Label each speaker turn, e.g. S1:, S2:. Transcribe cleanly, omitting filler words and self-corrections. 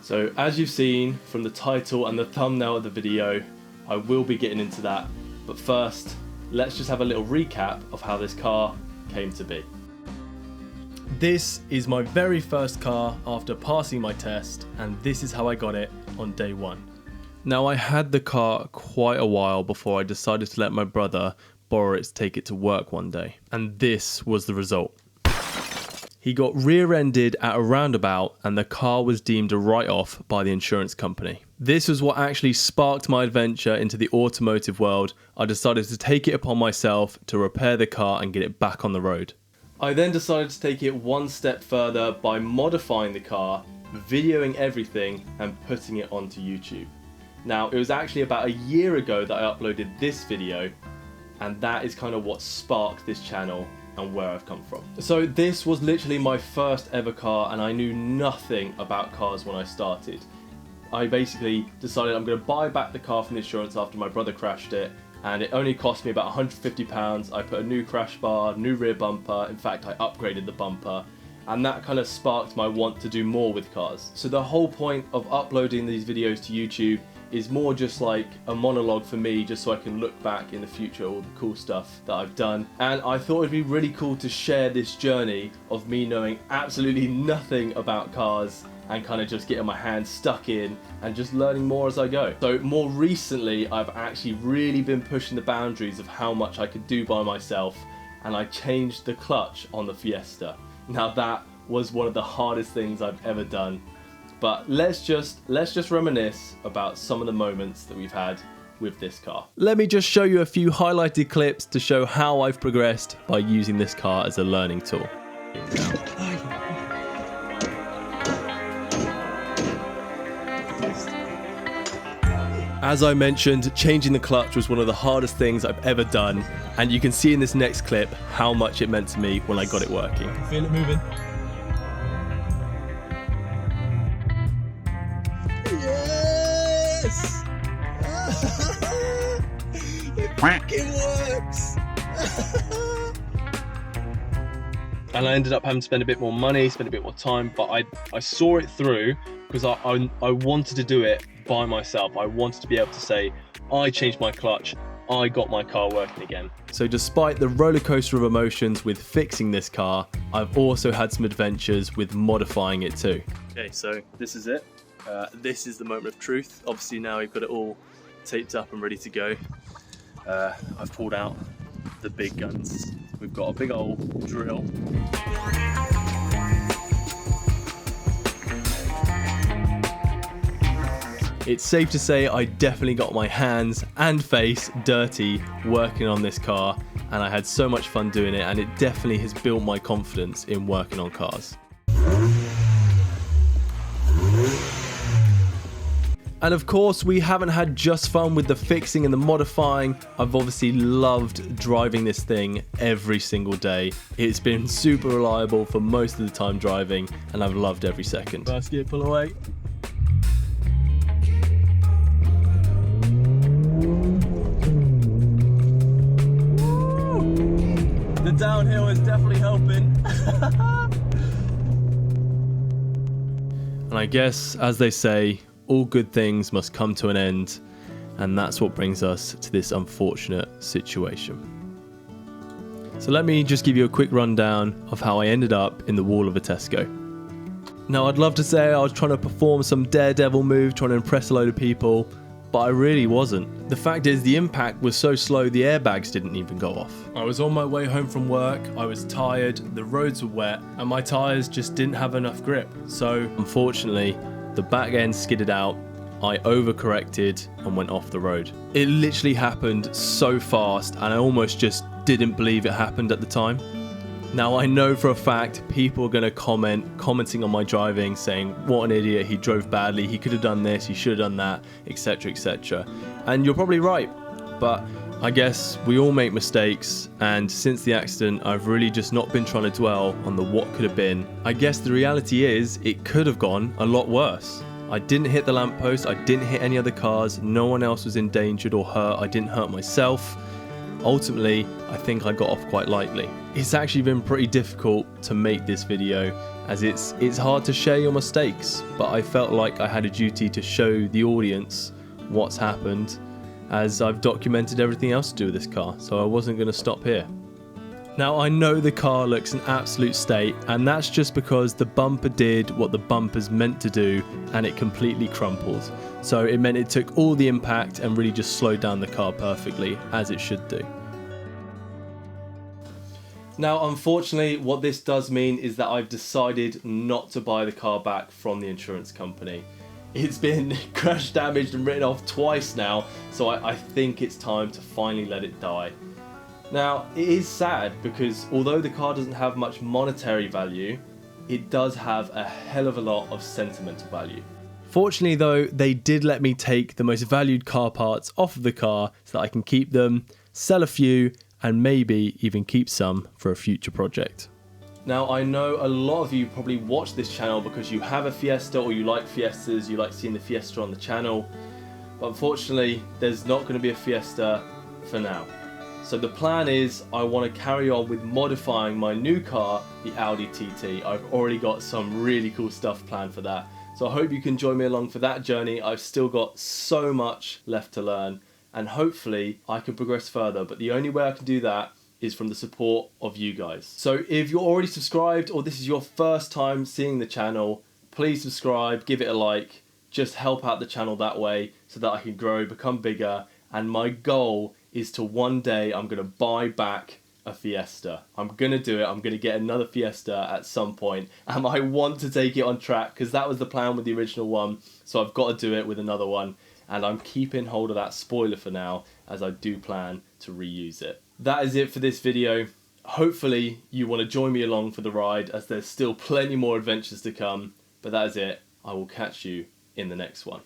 S1: So as you've seen from the title and the thumbnail of the video, I will be getting into that. But first, let's just have a little recap of how this car came to be. This is my very first car after passing my test, and this is how I got it on day one. Now, I had the car quite a while before I decided to let my brother borrow it to take it to work one day, and this was the result. He got rear-ended at a roundabout and the car was deemed a write-off by the insurance company. This was what actually sparked my adventure into the automotive world. I decided to take it upon myself to repair the car and get it back on the road. I then decided to take it one step further by modifying the car, videoing everything and putting it onto YouTube. Now, it was actually about a year ago that I uploaded this video, and that is kind of what sparked this channel and where I've come from. So this was literally my first ever car, and I knew nothing about cars when I started. I basically decided I'm going to buy back the car from the insurance after my brother crashed it, and it only cost me about £150. I put a new crash bar, new rear bumper, in fact I upgraded the bumper, and that kind of sparked my want to do more with cars. So the whole point of uploading these videos to YouTube is more just like a monologue for me, just so I can look back in the future all the cool stuff that I've done. And I thought it'd be really cool to share this journey of me knowing absolutely nothing about cars and kind of just getting my hands stuck in and just learning more as I go. So more recently, I've actually really been pushing the boundaries of how much I could do by myself, and I changed the clutch on the Fiesta. Now that was one of the hardest things I've ever done. But let's just reminisce about some of the moments that we've had with this car. Let me just show you a few highlighted clips to show how I've progressed by using this car as a learning tool. As I mentioned, changing the clutch was one of the hardest things I've ever done, and you can see in this next clip how much it meant to me when I got it working.
S2: Feel it moving. Yes! It fucking works!
S1: And I ended up having to spend a bit more money, spend a bit more time, but I saw it through because I wanted to do it by myself. I wanted to be able to say, I changed my clutch, I got my car working again. So despite the roller coaster of emotions with fixing this car, I've also had some adventures with modifying it too. Okay, so this is it. This is the moment of truth. Obviously now we've got it all taped up and ready to go. I've pulled out the big guns. We've got a big old drill. It's safe to say I definitely got my hands and face dirty working on this car, and I had so much fun doing it, and it definitely has built my confidence in working on cars. And of course, we haven't had just fun with the fixing and the modifying. I've obviously loved driving this thing every single day. It's been super reliable for most of the time driving, and I've loved every second. First gear, pull away. The downhill is definitely helping. And I guess, as they say, all good things must come to an end, and that's what brings us to this unfortunate situation. So let me just give you a quick rundown of how I ended up in the wall of a Tesco. Now, I'd love to say I was trying to perform some daredevil move, trying to impress a load of people, but I really wasn't. The fact is, the impact was so slow the airbags didn't even go off. I was on my way home from work, I was tired, the roads were wet, and my tyres just didn't have enough grip. So, unfortunately, the back end skidded out, I overcorrected and went off the road. It literally happened so fast, and I almost just didn't believe it happened at the time. Now, I know for a fact people are going to commenting on my driving, saying, what an idiot, he drove badly, he could have done this, he should have done that, etc, etc. And you're probably right, but I guess we all make mistakes, and since the accident, I've really just not been trying to dwell on the what could have been. I guess the reality is, it could have gone a lot worse. I didn't hit the lamppost, I didn't hit any other cars, no one else was endangered or hurt, I didn't hurt myself. Ultimately, I think I got off quite lightly. It's actually been pretty difficult to make this video, as it's hard to share your mistakes, but I felt like I had a duty to show the audience what's happened, as I've documented everything else to do with this car, so I wasn't going to stop here. Now, I know the car looks an absolute state, and that's just because the bumper did what the bumper's meant to do, and it completely crumpled. So it meant it took all the impact and really just slowed down the car perfectly, as it should do. Now, unfortunately, what this does mean is that I've decided not to buy the car back from the insurance company. It's been crash damaged and written off twice now, so I think it's time to finally let it die. Now, it is sad because although the car doesn't have much monetary value, it does have a hell of a lot of sentimental value. Fortunately though, they did let me take the most valued car parts off of the car so that I can keep them, sell a few, and maybe even keep some for a future project. Now, I know a lot of you probably watch this channel because you have a Fiesta or you like Fiestas, you like seeing the Fiesta on the channel, but unfortunately there's not going to be a Fiesta for now. So the plan is I want to carry on with modifying my new car, the Audi TT. I've already got some really cool stuff planned for that. So I hope you can join me along for that journey. I've still got so much left to learn, and hopefully I can progress further, but the only way I can do that is from the support of you guys. So if you're already subscribed or this is your first time seeing the channel, please subscribe, give it a like, just help out the channel that way so that I can grow, become bigger, and my goal is to one day I'm gonna buy back a Fiesta. I'm gonna do it. I'm gonna get another Fiesta at some point, and I want to take it on track because that was the plan with the original one, so I've got to do it with another one. And I'm keeping hold of that spoiler for now, as I do plan to reuse it. That is it for this video. Hopefully you want to join me along for the ride, as there's still plenty more adventures to come. But that is it. I will catch you in the next one.